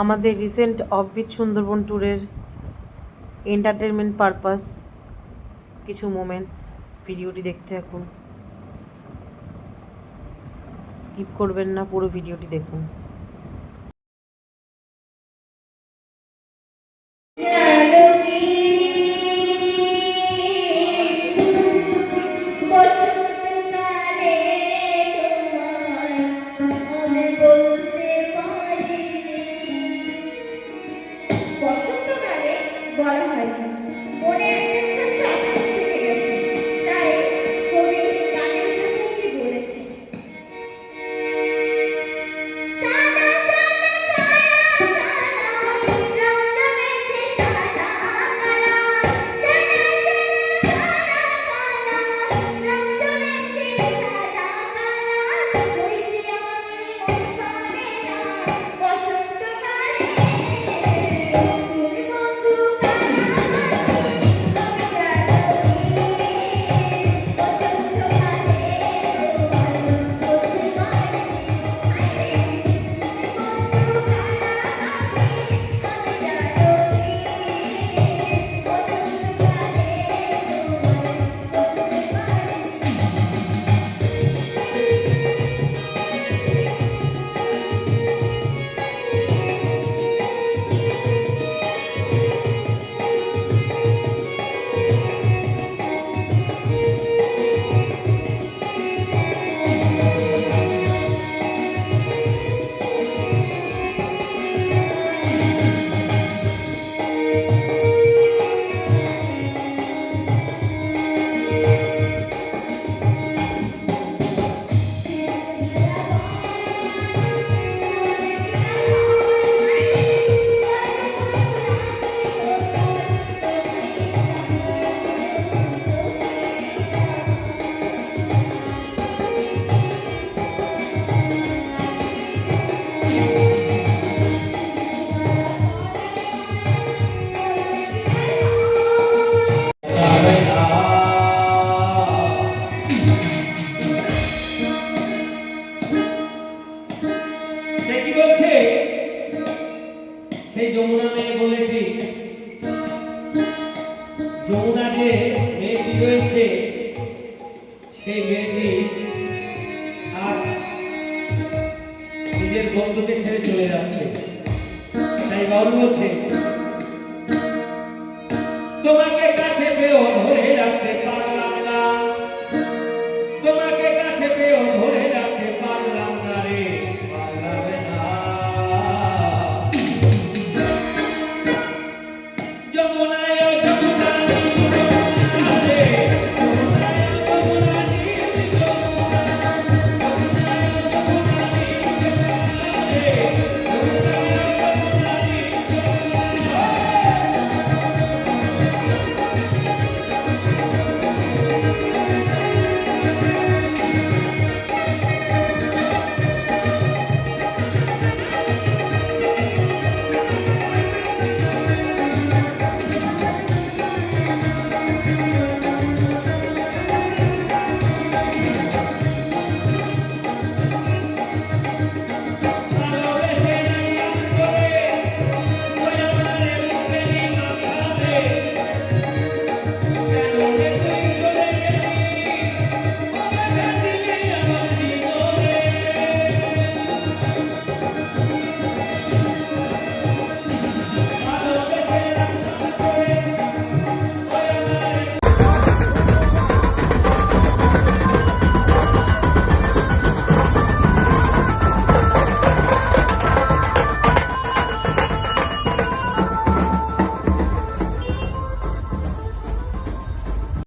আমাদের recent offbeat Sundarban ট্যুরের entertainment purpose কিছু মোমেন্টস। ভিডিওটি দেখতে থাকুন, স্কিপ করবেন না, পুরো ভিডিওটি দেখুন। বলা হয় মনে একটা ছোট্ট আঘাত থেকে গেছে, তাই কবি গানের ভাষায় কি বলেছে? সাদা সাদা কালা কালা রং জমেছে সাদা কালা, সাদা সাদা কালা কালা রং জমেছে সাদা কালা, ওই যে আমি মন করে না বসন্তকালে তুমি বন্ধু সেই যমুনা মেয়ে বলে কি যমুনা যে মেয়েটি রয়েছে সেই মেয়েটি আজ নিজের বন্ধুকে ছেড়ে চলে যাচ্ছে। তাই বাউল বলছে